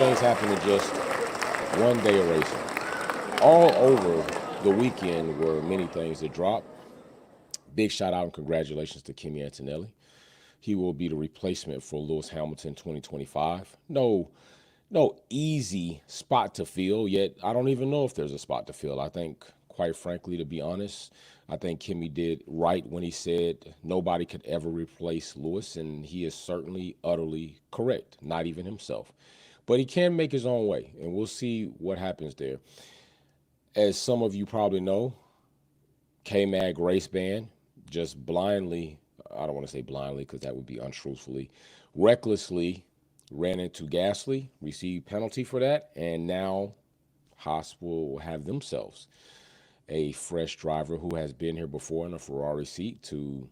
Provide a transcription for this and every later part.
things happen in just one day of racing. All over the weekend were many things that dropped. Big shout out and congratulations to Kimi Antonelli. He will be the replacement for Lewis Hamilton 2025. No easy spot to fill, yet I don't even know if there's a spot to fill. I think, quite frankly, to be honest, I think Kimmy did right when he said nobody could ever replace Lewis, and he is certainly utterly correct, not even himself. But he can make his own way, and we'll see what happens there. As some of you probably know, K-Mag race ban just blindly, I don't want to say blindly because that would be untruthfully, recklessly ran into Gasly, received penalty for that, and now Haas will have themselves a fresh driver who has been here before in a Ferrari seat to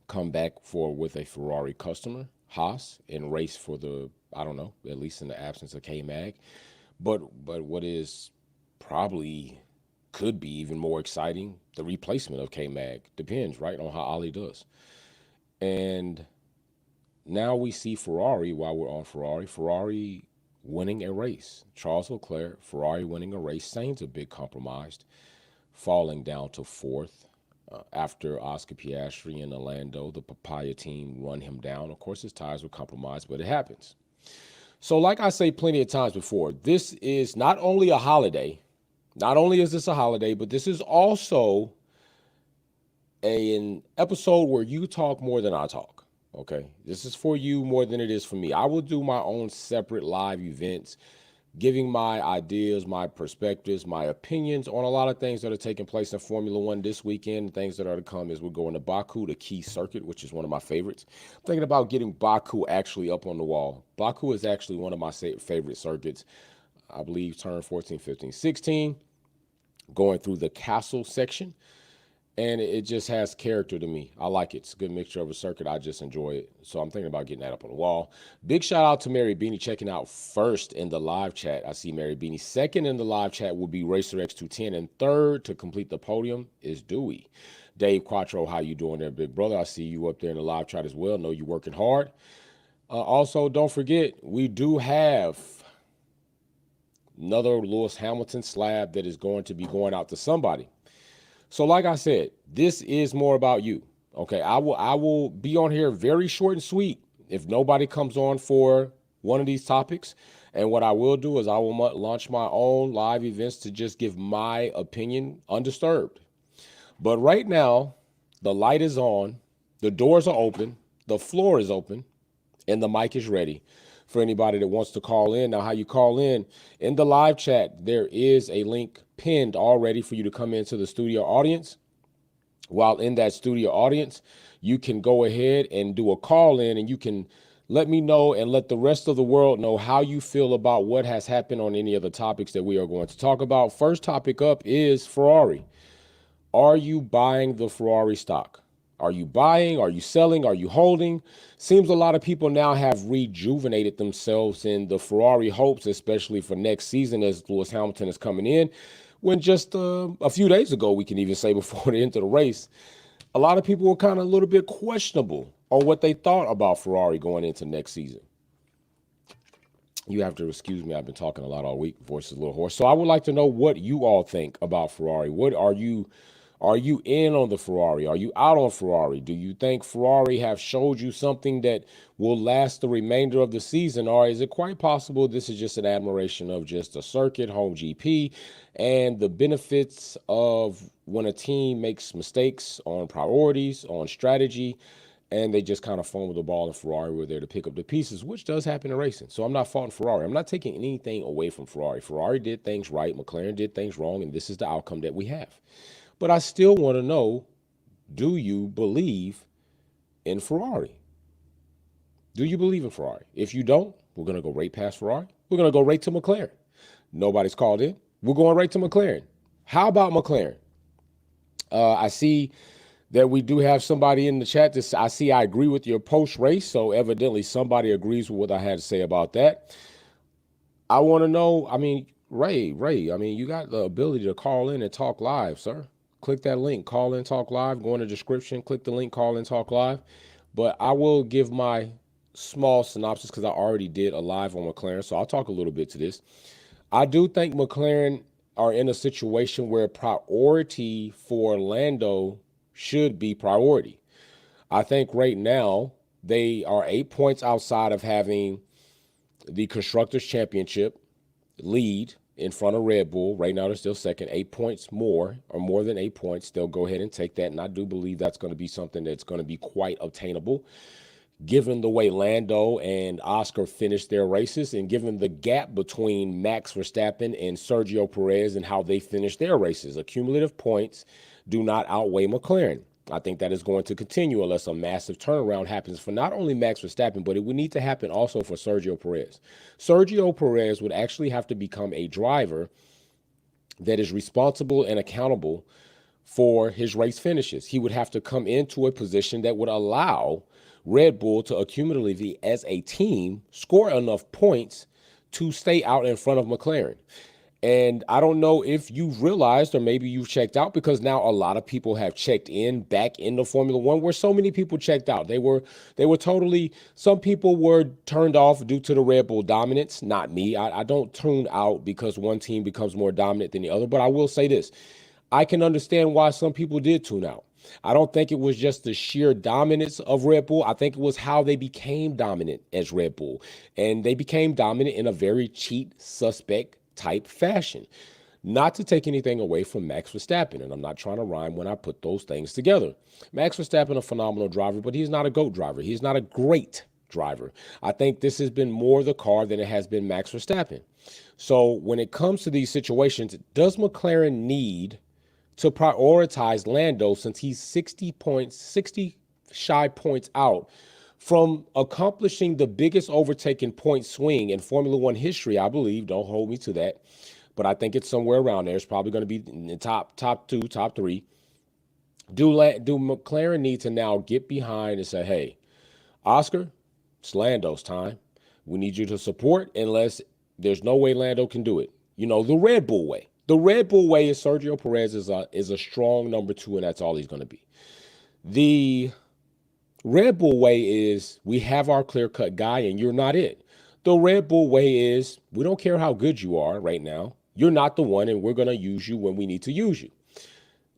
come back for with a Ferrari customer, Haas, and race for the, I don't know, at least in the absence of K-Mag. But what is probably could be even more exciting, the replacement of K-Mag. Depends, right, on how Ali does. And now we see Ferrari, while we're on Ferrari winning a race. Charles Leclerc, Ferrari winning a race. Sainz a bit compromised, falling down to fourth after Oscar Piastri and Orlando, the Papaya team, run him down. Of course, his tires were compromised, but it happens. So like I say plenty of times before, this is not only a holiday, not only is this a holiday, but this is also an episode where you talk more than I talk. Okay, this is for you more than it is for me. I will do my own separate live events, giving my ideas, my perspectives, my opinions on a lot of things that are taking place in Formula One this weekend. Things that are to come as we're going to Baku, the key circuit, which is one of my favorites. I'm thinking about getting Baku actually up on the wall. Baku is actually one of my favorite circuits. I believe turn 14, 15, 16, going through the castle section. And it just has character to me. I like it. It's a good mixture of a circuit. I just enjoy it. So I'm thinking about getting that up on the wall. Big shout out to Mary Beanie checking out first in the live chat. I see Mary Beanie. Second in the live chat will be Racer X210. And third to complete the podium is Dewey. Dave Quattro, how you doing there, big brother? I see you up there in the live chat as well. Know you're working hard. Also, don't forget, we do have another Lewis Hamilton slab that is going to be going out to somebody. So like I said, this is more about you. Okay, I will be on here very short and sweet if nobody comes on for one of these topics. And what I will do is I will launch my own live events to just give my opinion undisturbed. But right now, the light is on, the doors are open, the floor is open, and the mic is ready for anybody that wants to call in. Now, how you call in the live chat, there is a link pinned already for you to come into the studio audience. While in that studio audience, you can go ahead and do a call in, and you can let me know and let the rest of the world know how you feel about what has happened on any of the topics that we are going to talk about. First topic up is Ferrari. Are you buying the Ferrari stock? Are you buying? Are you selling? Are you holding? Seems a lot of people now have rejuvenated themselves in the Ferrari hopes, especially for next season as Lewis Hamilton is coming in. When just a few days ago, we can even say before the end of the race, a lot of people were kind of a little bit questionable on what they thought about Ferrari going into next season. You have to excuse me. I've been talking a lot all week. Voice is a little hoarse. So I would like to know what you all think about Ferrari. What are you in on the Ferrari? Are you out on Ferrari? Do you think Ferrari have showed you something that will last the remainder of the season? Or is it quite possible this is just an admiration of just a circuit, home GP, and the benefits of when a team makes mistakes on priorities, on strategy, and they just kind of fumble the ball, and Ferrari were there to pick up the pieces, which does happen in racing. So I'm not faulting Ferrari. I'm not taking anything away from Ferrari. Ferrari did things right. McLaren did things wrong, and this is the outcome that we have. But I still want to know, do you believe in Ferrari? Do you believe in Ferrari? If you don't, we're going to go right past Ferrari. We're going to go right to McLaren. Nobody's called in. We're going right to McLaren. How about McLaren? I see that we do have somebody in the chat. I agree with your post-race, so evidently somebody agrees with what I had to say about that. I want to know, Ray, you got the ability to call in and talk live, sir. Click that link, call in, talk live, go in the description, click the link, call in, talk live. But I will give my small synopsis because I already did a live on McLaren, so I'll talk a little bit to this. I do think McLaren are in a situation where priority for Lando should be priority. I think right now they are 8 points outside of having the Constructors' Championship lead in front of Red Bull. Right now they're still second. 8 points more, or more than 8 points. They'll go ahead and take that, and I do believe that's going to be something that's going to be quite obtainable, given the way Lando and Oscar finished their races and given the gap between Max Verstappen and Sergio Perez and how they finished their races. Accumulative points do not outweigh McLaren. I think that is going to continue unless a massive turnaround happens for not only Max Verstappen, but it would need to happen also for Sergio Perez. Sergio Perez would actually have to become a driver that is responsible and accountable for his race finishes. He would have to come into a position that would allow Red Bull to accumulatively, as a team, score enough points to stay out in front of McLaren. And I don't know if you've realized, or maybe you've checked out, because now a lot of people have checked in back into Formula One, where so many people checked out. They were totally, some people were turned off due to the Red Bull dominance. Not me. I don't tune out because one team becomes more dominant than the other. But I will say this. I can understand why some people did tune out. I don't think it was just the sheer dominance of Red Bull. I think it was how they became dominant as Red Bull. And they became dominant in a very cheat, suspect type fashion. Not to take anything away from Max Verstappen, and I'm not trying to rhyme when I put those things together. Max Verstappen, a phenomenal driver, but he's not a GOAT driver. He's not a great driver. I think this has been more the car than it has been Max Verstappen. So when it comes to these situations, does McLaren need to prioritize Lando, since he's 60 shy points out from accomplishing the biggest overtaking point swing in Formula One history, I believe? Don't hold me to that, but I think it's somewhere around there. It's probably going to be in the top two, top three. Do McLaren need to now get behind and say, hey, Oscar, it's Lando's time. We need you to support, unless there's no way Lando can do it. You know, the Red Bull way. The Red Bull way is Sergio Perez is a strong number two, and that's all he's going to be. The Red Bull way is we have our clear-cut guy, and you're not it. The Red Bull way is we don't care how good you are right now. You're not the one, and we're going to use you when we need to use you.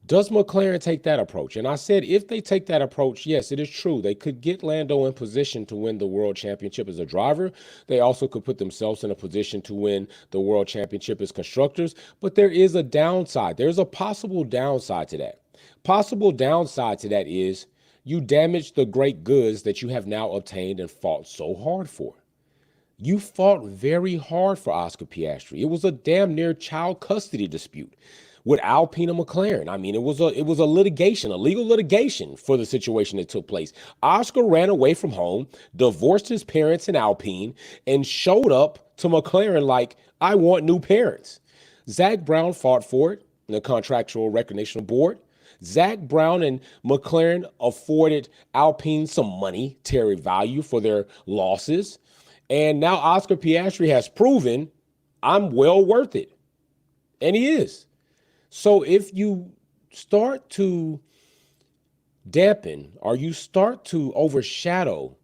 Does McLaren take that approach? And I said if they take that approach, yes, it is true. They could get Lando in position to win the World Championship as a driver. They also could put themselves in a position to win the World Championship as constructors. But there is a downside. There's a possible downside to that. Possible downside to that is you damage the great goods that you have now obtained and fought so hard for. You fought very hard for Oscar Piastri. It was a damn near child custody dispute with Alpine and McLaren. I mean, it was a litigation, a legal litigation for the situation that took place. Oscar ran away from home, divorced his parents in Alpine, and showed up to McLaren like, I want new parents. Zach Brown fought for it in the Contractual Recognition Board. Zach Brown and McLaren afforded Alpine some monetary value for their losses. And now Oscar Piastri has proven I'm well worth it. And he is. So if you start to dampen, or you start to overshadow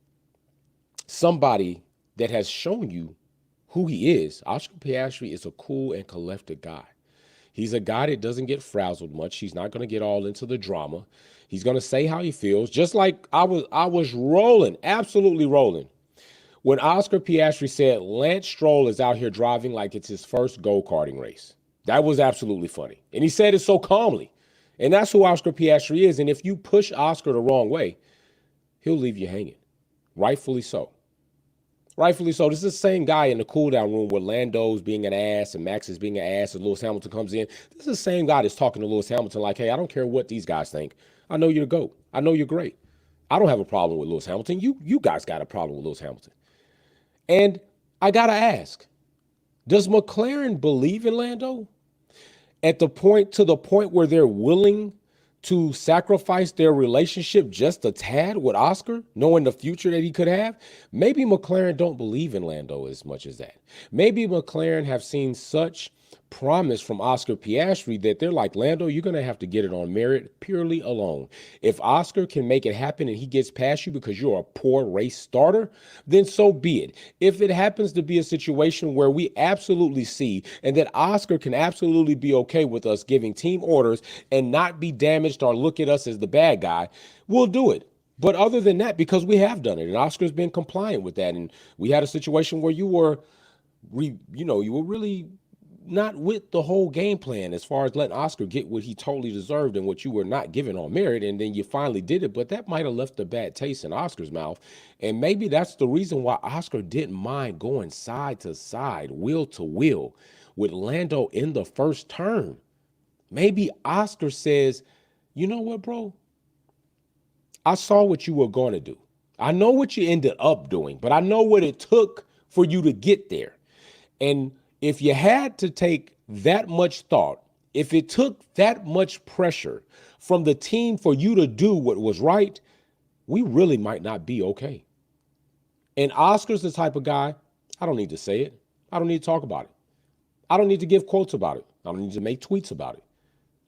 somebody that has shown you who he is, Oscar Piastri is a cool and collected guy. He's a guy that doesn't get frazzled much. He's not going to get all into the drama. He's going to say how he feels, just like I was rolling, absolutely rolling, when Oscar Piastri said Lance Stroll is out here driving like it's his first go-karting race. That was absolutely funny. And he said it so calmly. And that's who Oscar Piastri is. And if you push Oscar the wrong way, he'll leave you hanging. Rightfully so. Rightfully so. This is the same guy in the cool-down room where Lando's being an ass and Max is being an ass and Lewis Hamilton comes in. This is the same guy that's talking to Lewis Hamilton like, hey, I don't care what these guys think. I know you're the GOAT. I know you're great. I don't have a problem with Lewis Hamilton. You guys got a problem with Lewis Hamilton. And I got to ask, does McLaren believe in Lando to the point where they're willing to sacrifice their relationship just a tad with Oscar, knowing the future that he could have? Maybe McLaren don't believe in Lando as much as that. Maybe McLaren have seen such promise from Oscar Piastri that they're like, Lando, you're going to have to get it on merit purely alone. If Oscar can make it happen and he gets past you because you're a poor race starter, then so be it. If it happens to be a situation where we absolutely see and that Oscar can absolutely be okay with us giving team orders and not be damaged or look at us as the bad guy, we'll do it. But other than that, because we have done it and Oscar's been compliant with that, and we had a situation where you were really not with the whole game plan as far as letting Oscar get what he totally deserved and what you were not given on merit, and then you finally did it, but that might have left a bad taste in Oscar's mouth, and maybe that's the reason why Oscar didn't mind going side to side, wheel to wheel with Lando in the first turn. Maybe Oscar says, you know what, bro? I saw what you were going to do. I know what you ended up doing, but I know what it took for you to get there. And if you had to take that much thought, if it took that much pressure from the team for you to do what was right, we really might not be okay. And Oscar's the type of guy, I don't need to say it. I don't need to talk about it. I don't need to give quotes about it. I don't need to make tweets about it.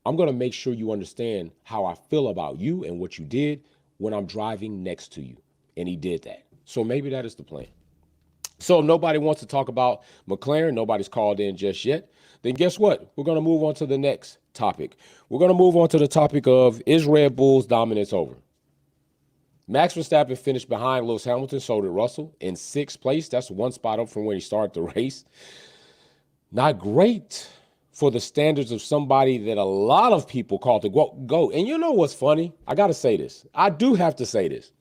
I'm going to make sure you understand how I feel about you and what you did when I'm driving next to you. And he did that. So maybe that is the plan. So if nobody wants to talk about McLaren, nobody's called in just yet, then guess what? We're going to move on to the next topic. We're going to move on to the topic of, is Red Bull's dominance over? Max Verstappen finished behind Lewis Hamilton, so did Russell, in 6th place. That's one spot up from when he started the race. Not great for the standards of somebody that a lot of people call to go. And you know what's funny? I got to say this. I do have to say this.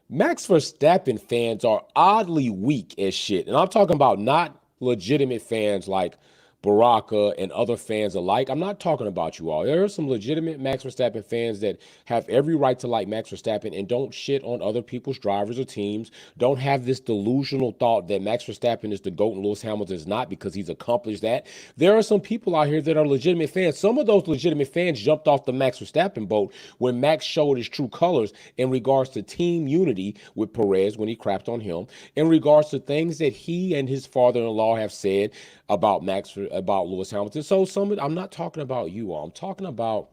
Max Verstappen fans are oddly weak as shit. And I'm talking about not legitimate fans like Baraka and other fans alike. I'm not talking about you all. There are some legitimate Max Verstappen fans that have every right to like Max Verstappen and don't shit on other people's drivers or teams. Don't have this delusional thought that Max Verstappen is the GOAT and Lewis Hamilton is not because he's accomplished that. There are some people out here that are legitimate fans. Some of those legitimate fans jumped off the Max Verstappen boat when Max showed his true colors in regards to team unity with Perez when he crapped on him, in regards to things that he and his father-in-law have said about Lewis Hamilton. So I'm not talking about you all. I'm talking about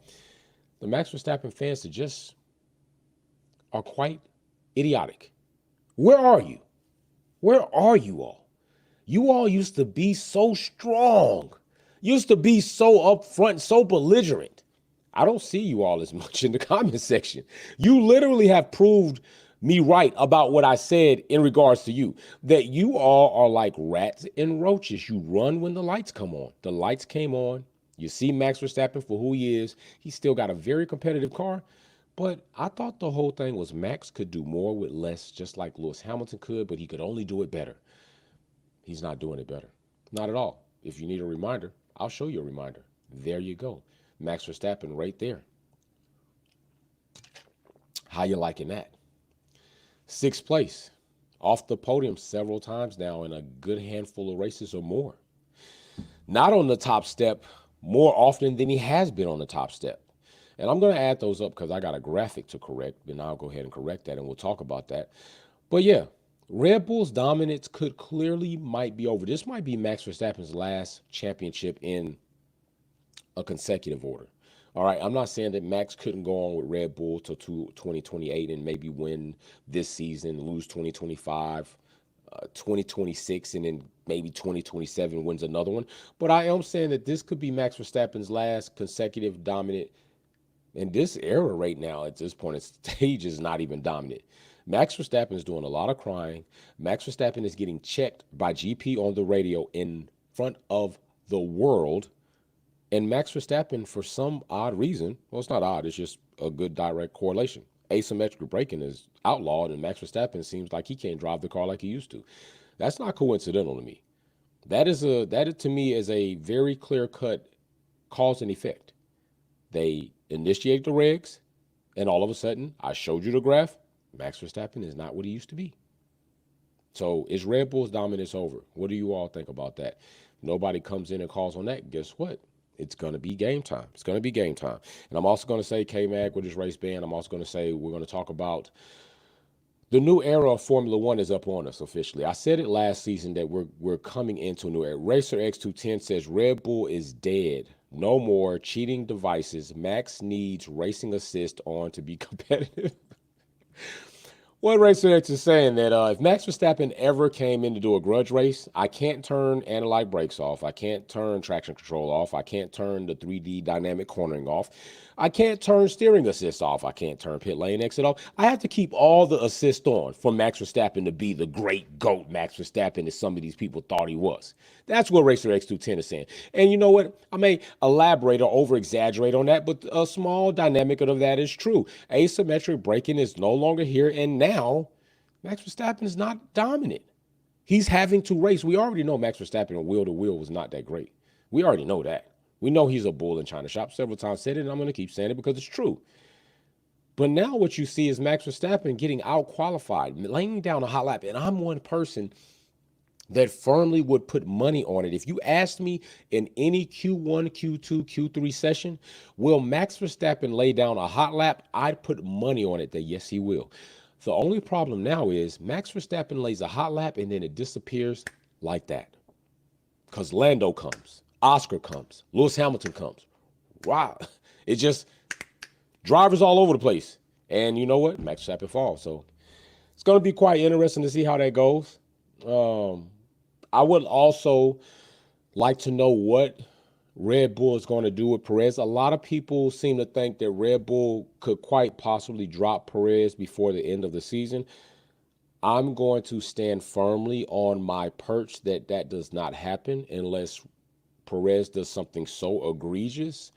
the Max Verstappen fans that just are quite idiotic. Where are you? Where are you all? You all used to be so strong, used to be so upfront, so belligerent. I don't see you all as much in the comment section. You literally have proved me right about what I said in regards to you, that you all are like rats and roaches. You run when the lights come on. The lights came on. You see Max Verstappen for who he is. He's still got a very competitive car, but I thought the whole thing was Max could do more with less, just like Lewis Hamilton could, but he could only do it better. He's not doing it better. Not at all. If you need a reminder, I'll show you a reminder. There you go. Max Verstappen right there. How you liking that? 6th place, off the podium several times now in a good handful of races or more. Not on the top step more often than he has been on the top step. And I'm going to add those up because I got a graphic to correct, and I'll go ahead and correct that, and we'll talk about that. But yeah, Red Bull's dominance might be over. This might be Max Verstappen's last championship in a consecutive order. All right, I'm not saying that Max couldn't go on with Red Bull till 2028 and maybe win this season, lose 2025, 2026, and then maybe 2027 wins another one. But I am saying that this could be Max Verstappen's last consecutive dominant. And this era right now, at this point, its stage is not even dominant. Max Verstappen is doing a lot of crying. Max Verstappen is getting checked by GP on the radio in front of the world. And Max Verstappen, for some odd reason, well, it's not odd, it's just a good direct correlation. Asymmetrical braking is outlawed, and Max Verstappen seems like he can't drive the car like he used to. That's not coincidental to me. That to me is a very clear-cut cause and effect. They initiate the regs, and all of a sudden, I showed you the graph, Max Verstappen is not what he used to be. So is Red Bull's dominance over? What do you all think about that? Nobody comes in and calls on that. Guess what? It's going to be game time. It's going to be game time. And I'm also going to say K-Mag with his race ban. I'm also going to say we're going to talk about The new era of Formula One is up on us officially. I said it last season that we're coming into a new era. Racer X210 says Red Bull is dead. No more cheating devices. Max needs racing assist on to be competitive. One racer X is saying that if Max Verstappen ever came in to do a grudge race, I can't turn analog brakes off. I can't turn traction control off. I can't turn the 3D dynamic cornering off. I can't turn steering assist off. I can't turn pit lane exit off. I have to keep all the assist on for Max Verstappen to be the great GOAT Max Verstappen as some of these people thought he was. That's what Racer X210 is saying. And you know what? I may elaborate or over exaggerate on that, but a small dynamic of that is true. Asymmetric braking is no longer here, and now Max Verstappen is not dominant. He's having to race. We already know Max Verstappen wheel to wheel was not that great. We already know that. We know he's a bull in China shop. Several times said it, and I'm going to keep saying it because it's true. But now what you see is Max Verstappen getting out qualified, laying down a hot lap. And I'm one person that firmly would put money on it. If you asked me in any Q1, Q2, Q3 session, will Max Verstappen lay down a hot lap? I'd put money on it that yes, he will. The only problem now is Max Verstappen lays a hot lap and then it disappears like that. Because Lando comes, Oscar comes, Lewis Hamilton comes. Wow. It just, drivers all over the place. And you know what? Max Verstappen falls. So it's going to be quite interesting to see how that goes. I would also like to know what Red Bull is going to do with Perez. A lot of people seem to think that Red Bull could quite possibly drop Perez before the end of the season. I'm going to stand firmly on my perch that that does not happen unless Perez does something so egregious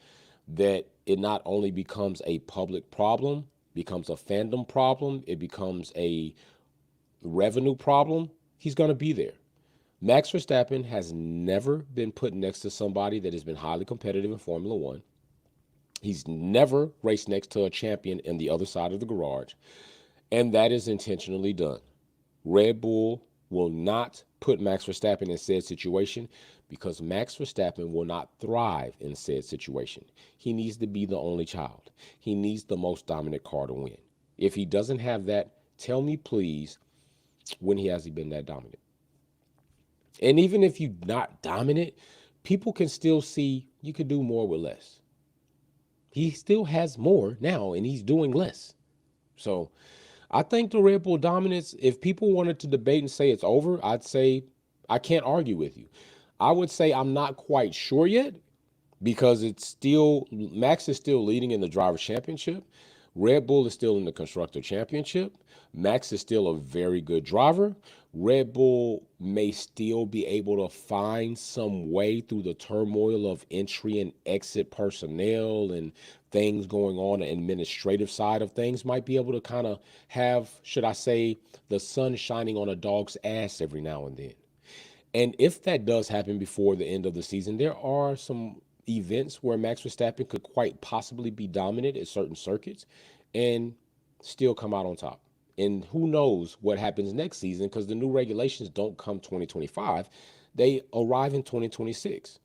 that it not only becomes a public problem, becomes a fandom problem, it becomes a revenue problem. He's going to be there. Max Verstappen has never been put next to somebody that has been highly competitive in Formula One. He's never raced next to a champion in the other side of the garage, and that is intentionally done. Red Bull will not put Max Verstappen in said situation because Max Verstappen will not thrive in said situation. He needs to be the only child. He needs the most dominant car to win. If he doesn't have that, tell me please, when has he been that dominant? And even if you're not dominant, people can still see you could do more with less. He still has more now, and he's doing less. So I think the Red Bull dominance, if people wanted to debate and say it's over, I'd say I can't argue with you. I would say I'm not quite sure yet because it's still, Max is still leading in the Drivers' Championship. Red Bull is still in the Constructor Championship. Max is still a very good driver. Red Bull may still be able to find some way through the turmoil of entry and exit personnel and things going on, the administrative side of things, might be able to kind of have, should I say, the sun shining on a dog's ass every now and then. And if that does happen before the end of the season, there are some events where Max Verstappen could quite possibly be dominant at certain circuits and still come out on top. And who knows what happens next season because the new regulations don't come 2025. They arrive in 2026.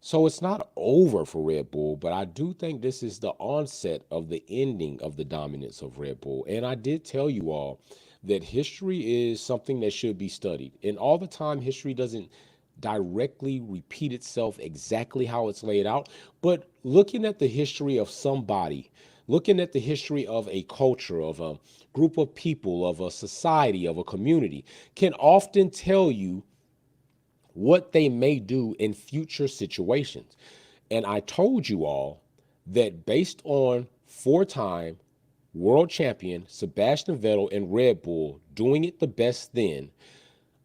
So it's not over for Red Bull, but I do think this is the onset of the ending of the dominance of Red Bull. And I did tell you all that history is something that should be studied. And all the time, history doesn't directly repeat itself exactly how it's laid out. But looking at the history of somebody, looking at the history of a culture, of a group of people, of a society, of a community, can often tell you what they may do in future situations. And I told you all that based on four-time world champion Sebastian Vettel and Red Bull doing it the best then,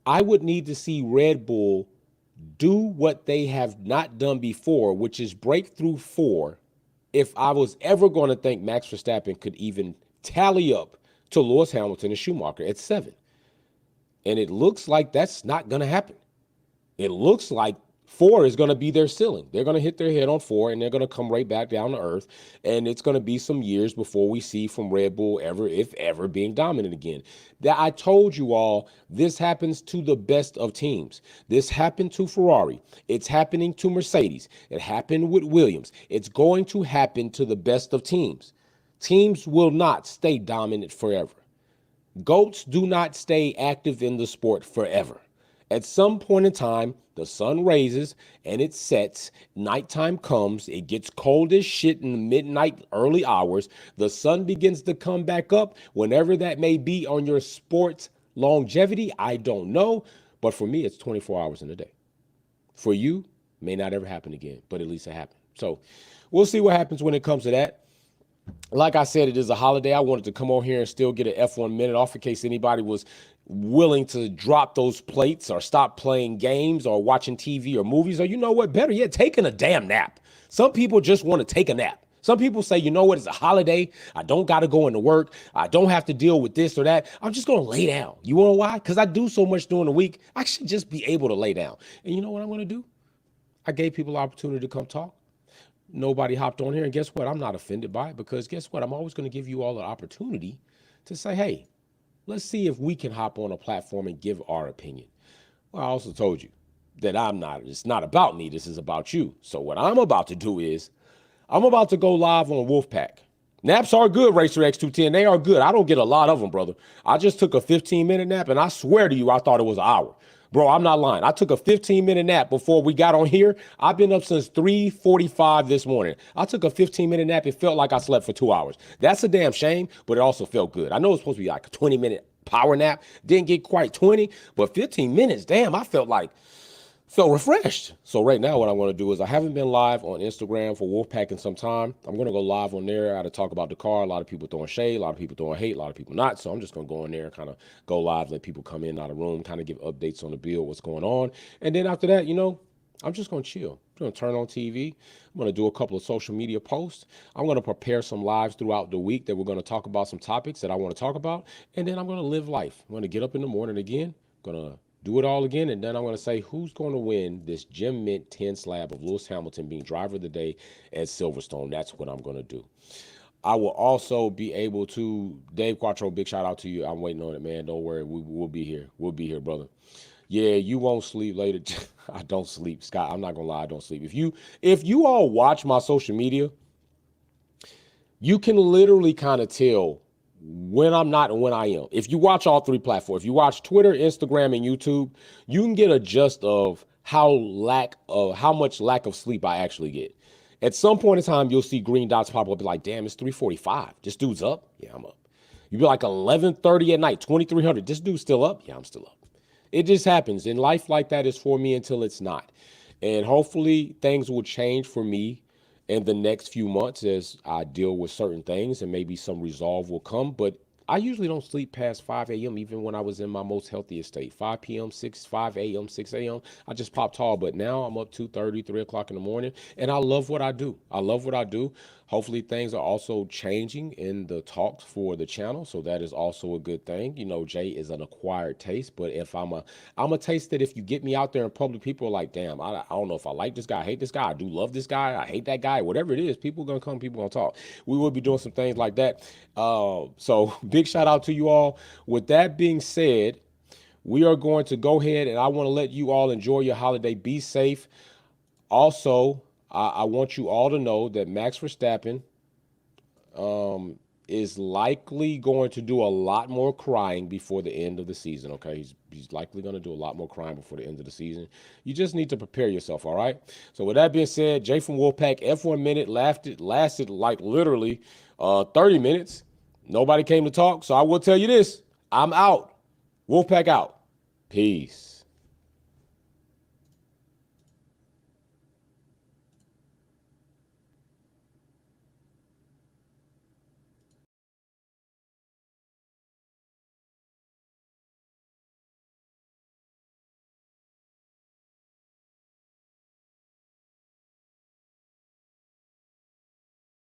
I would need to see Red Bull do what they have not done before, which is break through four, if I was ever going to think Max Verstappen could even tally up to Lewis Hamilton and Schumacher at 7. And it looks like that's not going to happen. It looks like 4 is going to be their ceiling. They're going to hit their head on 4 and they're going to come right back down to earth. And it's going to be some years before we see from Red Bull ever, if ever, being dominant again. That I told you all, this happens to the best of teams. This happened to Ferrari. It's happening to Mercedes. It happened with Williams. It's going to happen to the best of teams. Teams will not stay dominant forever. Goats do not stay active in the sport forever. At some point in time, the sun raises and it sets. Nighttime comes. It gets cold as shit in the midnight, early hours. The sun begins to come back up. Whenever that may be on your sports longevity, I don't know. But for me, it's 24 hours in a day. For you, may not ever happen again, but at least it happened. So we'll see what happens when it comes to that. Like I said, it is a holiday. I wanted to come on here and still get an F1 minute off in case anybody was willing to drop those plates or stop playing games or watching TV or movies, or you know what, better yet, taking a damn nap. Some people just want to take a nap. Some people say, you know what, it's a holiday. I don't got to go into work. I don't have to deal with this or that. I'm just going to lay down. You know why? Because I do so much during the week. I should just be able to lay down. And you know what I'm going to do? I gave people the opportunity to come talk. Nobody hopped on here. And guess what? I'm not offended by it because guess what? I'm always going to give you all the opportunity to say, hey, let's see if we can hop on a platform and give our opinion. Well, I also told you that it's not about me. This is about you. So what I'm about to do is I'm about to go live on Wolfpack. Naps are good, Racer X210. They are good. I don't get a lot of them, brother. I just took a 15-minute nap, and I swear to you, I thought it was an hour. Bro, I'm not lying. I took a 15-minute nap before we got on here. I've been up since 3:45 this morning. I took a 15-minute nap. It felt like I slept for 2 hours. That's a damn shame, but it also felt good. I know it's supposed to be like a 20-minute power nap. Didn't get quite 20, but 15 minutes, damn, I felt refreshed. So right now what I want to do is I haven't been live on Instagram for Wolfpack in some time. I'm going to go live on there. I had to talk about the car. A lot of people throwing shade, a lot of people throwing hate, a lot of people not. So I'm just going to go in there and kind of go live, let people come in, out of the room, kind of give updates on the build, what's going on. And then after that, I'm just going to chill. I'm going to turn on TV. I'm going to do a couple of social media posts. I'm going to prepare some lives throughout the week that we're going to talk about some topics that I want to talk about. And then I'm going to live life. I'm going to get up in the morning again. I'm going to do it all again, and then I'm going to say who's going to win this Gem Mint 10 slab of Lewis Hamilton being driver of the day at Silverstone. That's what I'm going to do. I will also be able to, Dave Quattro, big shout out to you. I'm waiting on it, man. Don't worry. We'll be here. We'll be here, brother. Yeah, you won't sleep later. I don't sleep, Scott. I'm not going to lie. I don't sleep. If you all watch my social media, you can literally kind of tell when I'm not and when I am. If you watch all three platforms, if you watch Twitter, Instagram, and YouTube, you can get a gist of how much lack of sleep I actually get. At some point in time, you'll see green dots pop up, be like, damn, it's 3:45. This dude's up? Yeah, I'm up. You'll be like 11:30 at night, 2300. This dude's still up? Yeah, I'm still up. It just happens. And life like that is for me until it's not. And hopefully things will change for me in the next few months as I deal with certain things and maybe some resolve will come. But I usually don't sleep past 5 a.m. even when I was in my most healthiest state. 5 p.m., 5 a.m., 6 a.m. I just pop tall. But now I'm up 2:30, 3 o'clock in the morning. And I love what I do. I love what I do. Hopefully things are also changing in the talks for the channel. So that is also a good thing. Jay is an acquired taste. But if I'm a taste that if you get me out there in public, people are like, damn, I don't know if I like this guy. I hate this guy. I do love this guy. I hate that guy. Whatever it is, people are going to come. People are going to talk. We will be doing some things like that. So big shout out to you all. With that being said, we are going to go ahead and I want to let you all enjoy your holiday. Be safe. Also, I want you all to know that Max Verstappen is likely going to do a lot more crying before the end of the season, okay? He's likely going to do a lot more crying before the end of the season. You just need to prepare yourself, all right? So with that being said, Jay from Wolfpack, F1 Minute lasted like literally 30 minutes. Nobody came to talk, so I will tell you this. I'm out. Wolfpack out. Peace.